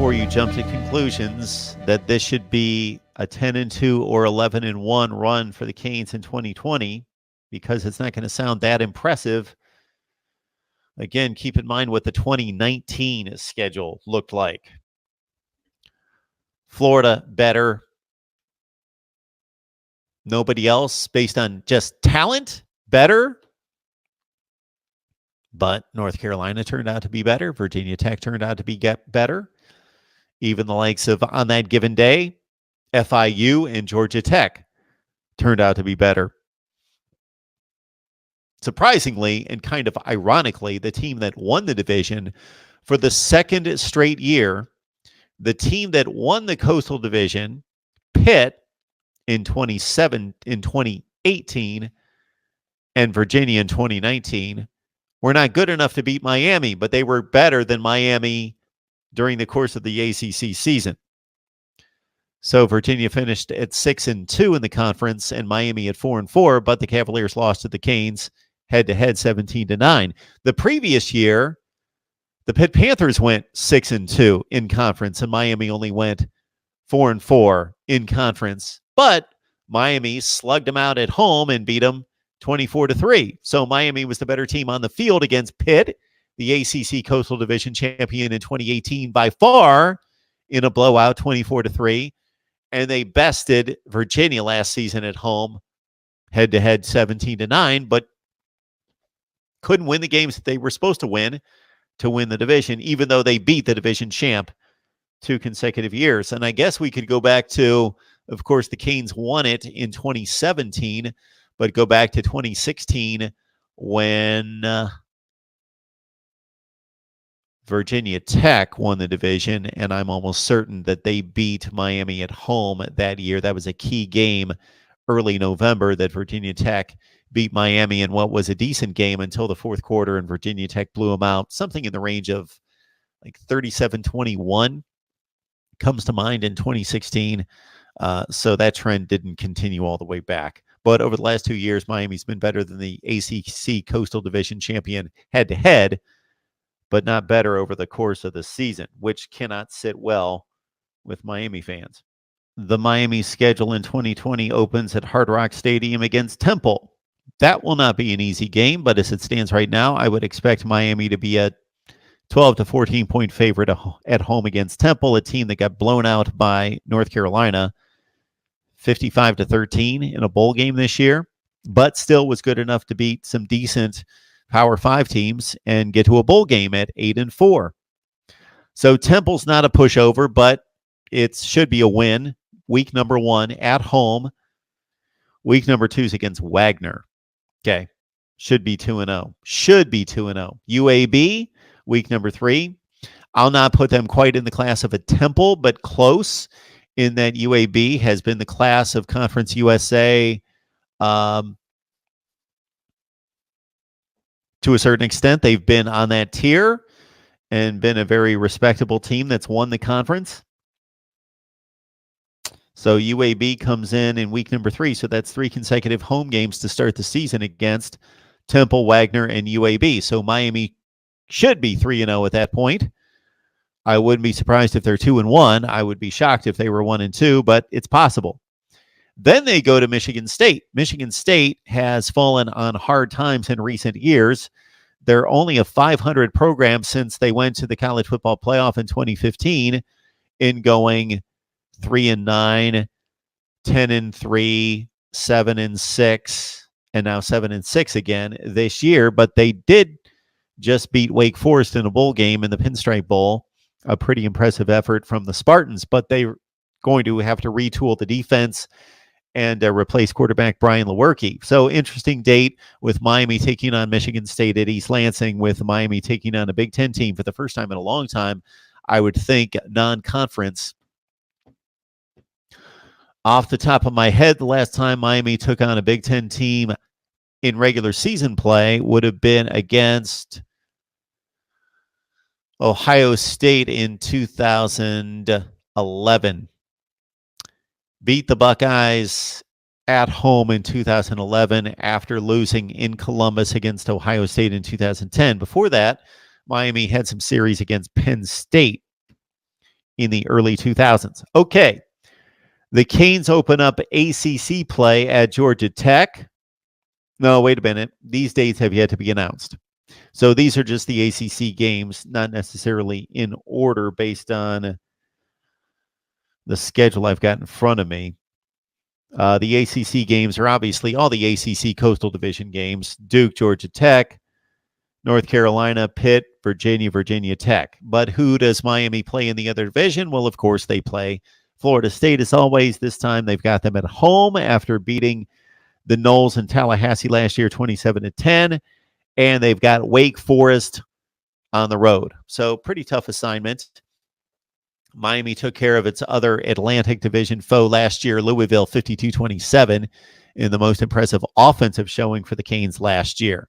before you jump to conclusions that this should be a 10-2 or 11-1 run for the Canes in 2020, because it's not going to sound that impressive. Again, keep in mind what the 2019 schedule looked like. Florida, better. Nobody else, based on just talent, better. But North Carolina turned out to be better. Virginia Tech turned out to be better. Even the likes of, on that given day, FIU and Georgia Tech turned out to be better. Surprisingly, and kind of ironically, the team that won the division for the second straight year, the team that won the Coastal Division, Pitt, in 2018, and Virginia in 2019, were not good enough to beat Miami, but they were better than Miami during the course of the ACC season. So Virginia finished at 6-2 in the conference and Miami at 4-4, but the Cavaliers lost to the Canes head-to-head 17-9. The previous year, the Pitt Panthers went 6-2 in conference and Miami only went 4-4 in conference. But Miami slugged them out at home and beat them 24-3. So Miami was the better team on the field against Pitt, the ACC Coastal Division champion in 2018 by far, in a blowout 24-3. And they bested Virginia last season at home, head-to-head 17-9, but couldn't win the games that they were supposed to win the division, even though they beat the division champ 2 consecutive years. And I guess we could go back to, of course, the Canes won it in 2017, but go back to 2016 when Virginia Tech won the division, and I'm almost certain that they beat Miami at home that year. That was a key game early November that Virginia Tech beat Miami in what was a decent game until the fourth quarter, and Virginia Tech blew them out. Something in the range of like 37-21 comes to mind in 2016. So that trend didn't continue all the way back. But over the last 2 years, Miami's been better than the ACC Coastal Division champion head-to-head, but not better over the course of the season, which cannot sit well with Miami fans. The Miami schedule in 2020 opens at Hard Rock Stadium against Temple. That will not be an easy game, but as it stands right now, I would expect Miami to be a 12 to 14-point favorite at home against Temple, a team that got blown out by North Carolina 55-13 in a bowl game this year, but still was good enough to beat some decent Power 5 teams and get to a bowl game at 8-4. So Temple's not a pushover, but it should be a win. Week number 1 at home. Week number 2 is against Wagner. Okay. Should be 2-0. Should be 2-0. UAB, week number 3. I'll not put them quite in the class of a Temple, but close, in that UAB has been the class of Conference USA to a certain extent. They've been on that tier and been a very respectable team that's won the conference. So UAB comes in week number 3. So that's 3 consecutive home games to start the season against Temple, Wagner, and UAB. So Miami should be 3-0 at that point. I wouldn't be surprised if they're 2-1. I would be shocked if they were 1-2, but it's possible. Then they go to Michigan State. Michigan State has fallen on hard times in recent years. They're only a 500 program since they went to the college football playoff in 2015 in going 3-9, 10-3, 7-6, and now 7-6 again this year. But they did just beat Wake Forest in a bowl game in the Pinstripe Bowl. A pretty impressive effort from the Spartans, but they're going to have to retool the defense and replace quarterback Brian Lewerke. So interesting date with Miami taking on Michigan State at East Lansing, with Miami taking on a Big Ten team for the first time in a long time. I would think non-conference. Off the top of my head, the last time Miami took on a Big Ten team in regular season play would have been against Ohio State in 2011. Beat the Buckeyes at home in 2011 after losing in Columbus against Ohio State in 2010. Before that, Miami had some series against Penn State in the early 2000s. Okay, the Canes open up ACC play at Georgia Tech. No, wait a minute. These dates have yet to be announced. So these are just the ACC games, not necessarily in order based on the schedule I've got in front of me. The ACC games are obviously all the ACC Coastal Division games: Duke, Georgia Tech, North Carolina, Pitt, Virginia, Virginia Tech. But who does Miami play in the other division? Well, of course, they play Florida State as always. This time they've got them at home after beating the Noles in Tallahassee last year 27-10. And they've got Wake Forest on the road. So pretty tough assignment. Miami took care of its other Atlantic Division foe last year, Louisville, 52-27, in the most impressive offensive showing for the Canes last year.